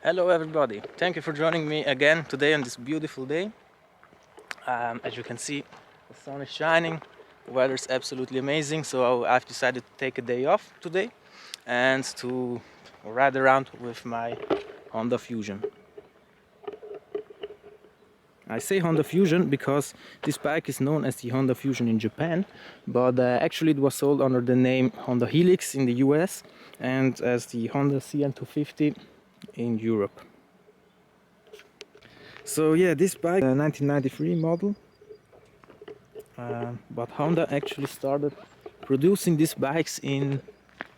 Hello everybody, thank you for joining me again today on this beautiful day. As you can see, the sun is shining, the weather is absolutely amazing, so I've decided to take a day off today and to ride around with my Honda Fusion. I say Honda Fusion because this bike is known as the Honda Fusion in Japan, but actually it was sold under the name Honda Helix in the US and as the Honda CN250 in Europe. So yeah, this bike, a 1993 model, but Honda actually started producing these bikes in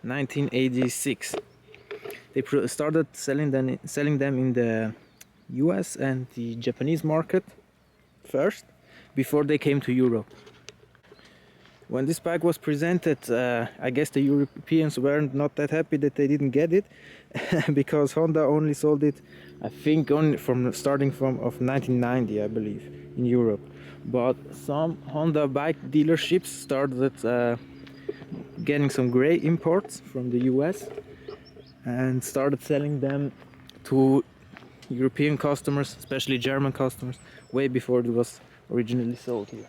1986. They started selling them in the US and the Japanese market first, before they came to Europe. When this bike was presented, I guess the Europeans weren't not that happy that they didn't get it, because Honda only sold it, I think, only starting from 1990, I believe, in Europe. But some Honda bike dealerships started getting some grey imports from the US and started selling them to European customers, especially German customers, way before it was originally sold here.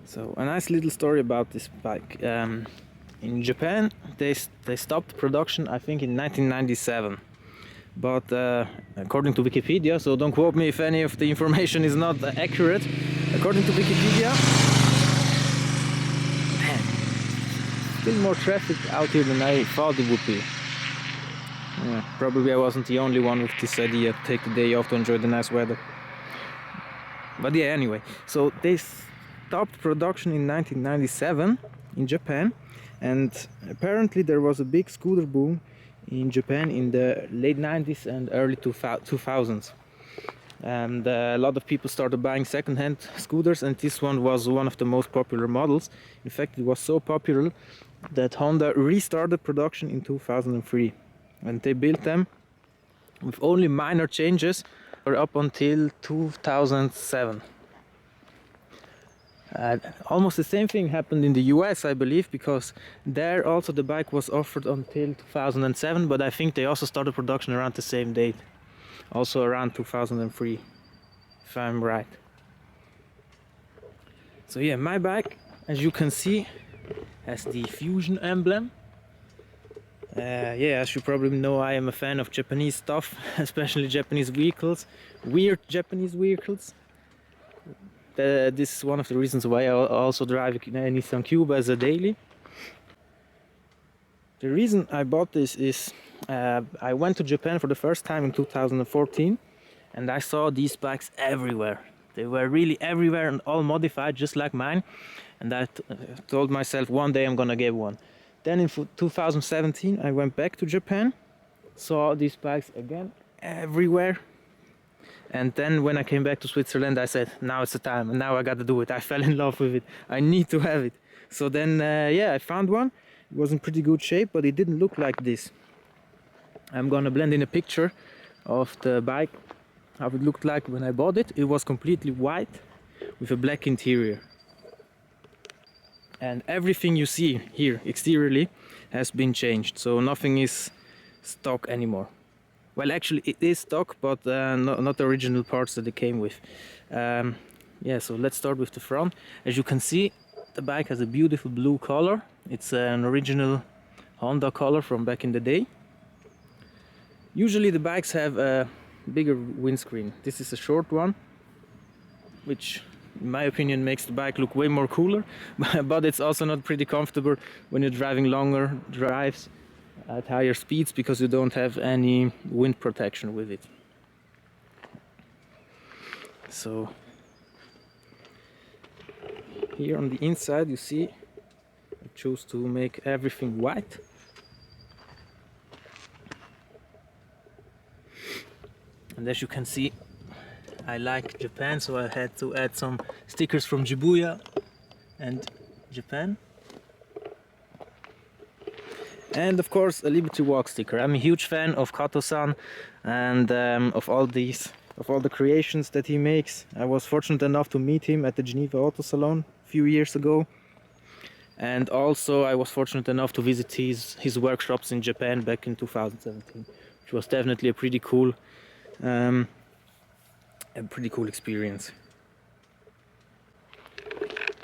So a nice little story about this bike. In Japan, they stopped production, I think, in 1997. But according to Wikipedia, so don't quote me if any of the information is not accurate. According to Wikipedia, man, still more traffic out here than I thought it would be. Yeah, probably I wasn't the only one with this idea to take the day off to enjoy the nice weather. But yeah, anyway, so they stopped production in 1997 in Japan, and apparently there was a big scooter boom in Japan in the late 90s and early 2000s, and a lot of people started buying second-hand scooters, and this one was one of the most popular models. In fact, it was so popular that Honda restarted production in 2003, and they built them with only minor changes up until 2007. Almost the same thing happened in the US, I believe, because there also the bike was offered until 2007, but I think they also started production around the same date, also around 2003, if I'm right. So yeah, my bike, as you can see, has the Fusion emblem. Yeah, as you probably know, I am a fan of Japanese stuff, especially Japanese vehicles, weird Japanese vehicles. This is one of the reasons why I also drive a Nissan Cube as a daily. The reason I bought this is I went to Japan for the first time in 2014, and I saw these bikes everywhere. They were really everywhere and all modified just like mine, and I told myself one day I'm gonna get one. Then in 2017 I went back to Japan, saw these bikes again everywhere. And then when I came back to Switzerland, I said, now it's the time, and now I gotta do it. I fell in love with it. I need to have it. So then, yeah, I found one. It was in pretty good shape, but it didn't look like this. I'm gonna blend in a picture of the bike, how it looked like when I bought it. It was completely white with a black interior. And everything you see here exteriorly has been changed, so nothing is stock anymore. Well, actually it is stock, but not the original parts that it came with. Yeah, so let's start with the front. As you can see, the bike has a beautiful blue color. It's an original Honda color from back in the day. Usually the bikes have a bigger windscreen. This is a short one, which in my opinion makes the bike look way more cooler, but it's also not pretty comfortable when you're driving longer drives at higher speeds, because you don't have any wind protection with it. So here on the inside you see I chose to make everything white. And as you can see, I like Japan, so I had to add some stickers from Shibuya and Japan. And of course a Liberty Walk sticker. I'm a huge fan of Kato-san and of all the creations that he makes. I was fortunate enough to meet him at the Geneva Auto Salon a few years ago, And also I was fortunate enough to visit his workshops in Japan back in 2017, which was definitely a pretty cool experience.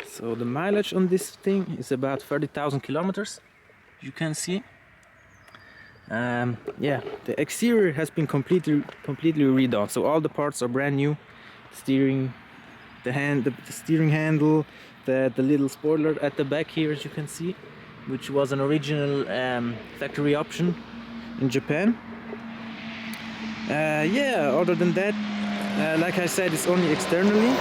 So the mileage on this thing is about 30,000 kilometers, you can see. Yeah, the exterior has been completely redone, so all the parts are brand new. Steering, the steering handle, the little spoiler at the back here, as you can see, which was an original factory option in Japan. Yeah, other than that, like I said, it's only externally.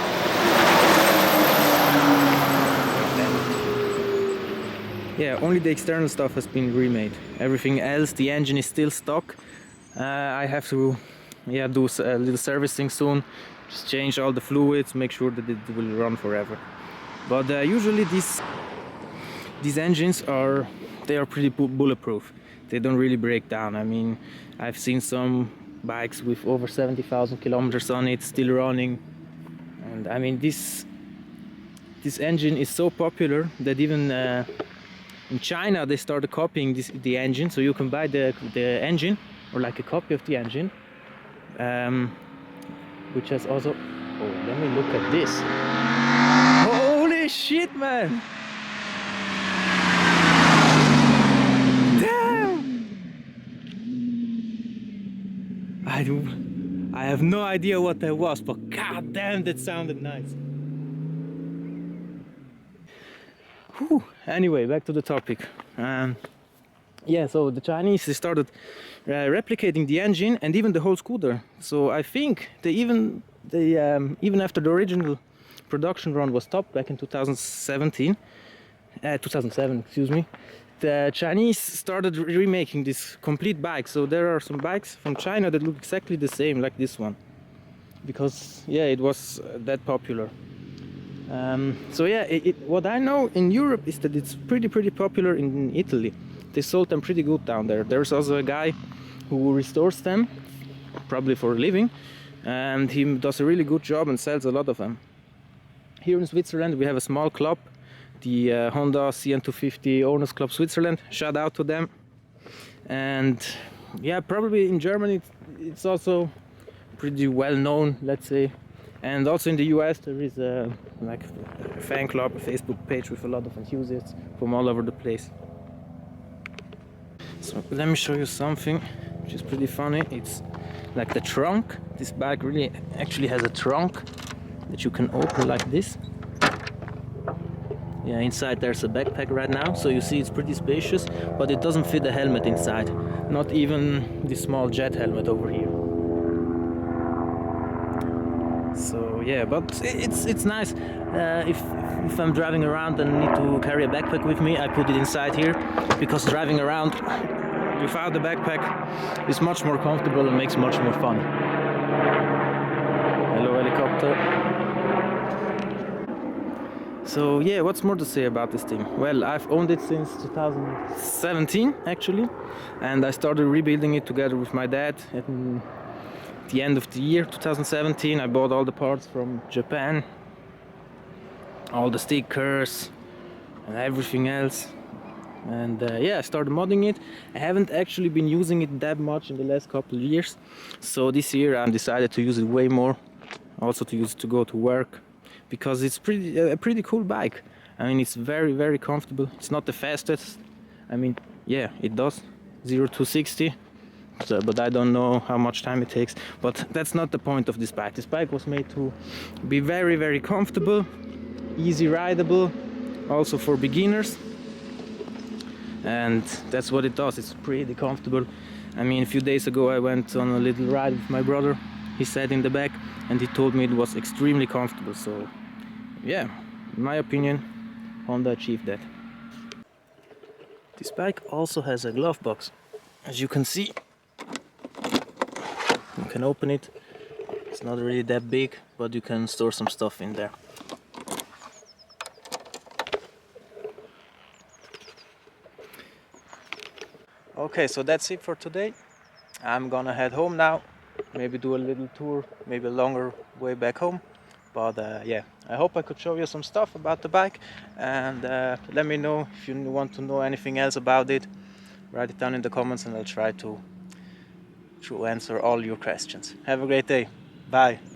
Yeah, only the external stuff has been remade. Everything else, the engine is still stock. I have to do a little servicing soon. Just change all the fluids, make sure that it will run forever. But usually these engines are pretty bulletproof. They don't really break down. I mean, I've seen some bikes with over 70,000 kilometers on it still running. And I mean, this engine is so popular that even in China they started copying the engine, so you can buy the engine or like a copy of the engine, which has also. Oh, let me look at this. Holy shit, man! Damn! I have no idea what that was, but god damn, that sounded nice. Whew. Anyway, back to the topic. Yeah, so the Chinese, they started replicating the engine and even the whole scooter. So I think even after the original production run was stopped back in 2007, excuse me, the Chinese started remaking this complete bike. So there are some bikes from China that look exactly the same, like this one, because yeah, it was that popular. So yeah, what I know in Europe is that it's pretty popular in Italy. They sold them pretty good down there. There's also a guy who restores them, probably for a living, and he does a really good job and sells a lot of them. Here in Switzerland we have a small club, the Honda CN250 Owners Club Switzerland. Shout out to them. And yeah, probably in Germany it's also pretty well known, let's say. And also in the US there is a fan club, a Facebook page with a lot of enthusiasts from all over the place. So let me show you something which is pretty funny. It's like the trunk. This bike really actually has a trunk that you can open like this. Yeah, inside there's a backpack right now, so you see it's pretty spacious, but it doesn't fit a helmet inside. Not even this small jet helmet over here. So yeah, but it's nice. If I'm driving around and need to carry a backpack with me, I put it inside here, because driving around without the backpack is much more comfortable and makes much more fun. Hello, helicopter. So yeah, what's more to say about this thing? Well, I've owned it since 2017 actually, and I started rebuilding it together with my dad at the end of the year 2017. I bought all the parts from Japan, all the stickers and everything else, and yeah, I started modding it. I haven't actually been using it that much in the last couple of years, so this year I decided to use it way more, also to use it to go to work, because it's a pretty cool bike. I mean, it's very comfortable. It's not the fastest. I mean, yeah, it does 0 to 60. So, but I don't know how much time it takes. But that's not the point of this bike. This bike was made to be very comfortable, easy rideable, also for beginners. And that's what it does. It's pretty comfortable. I mean, a few days ago I went on a little ride with my brother. He sat in the back and he told me it was extremely comfortable. So yeah, in my opinion, Honda achieved that. This bike also has a glove box, as you can see. You can open it. It's not really that big, but you can store some stuff in there. Okay, so that's it for today. I'm gonna head home now. Maybe do a little tour, maybe a longer way back home. But yeah, I hope I could show you some stuff about the bike, and let me know if you want to know anything else about it. Write it down in the comments and I'll try to answer all your questions. Have a great day. Bye.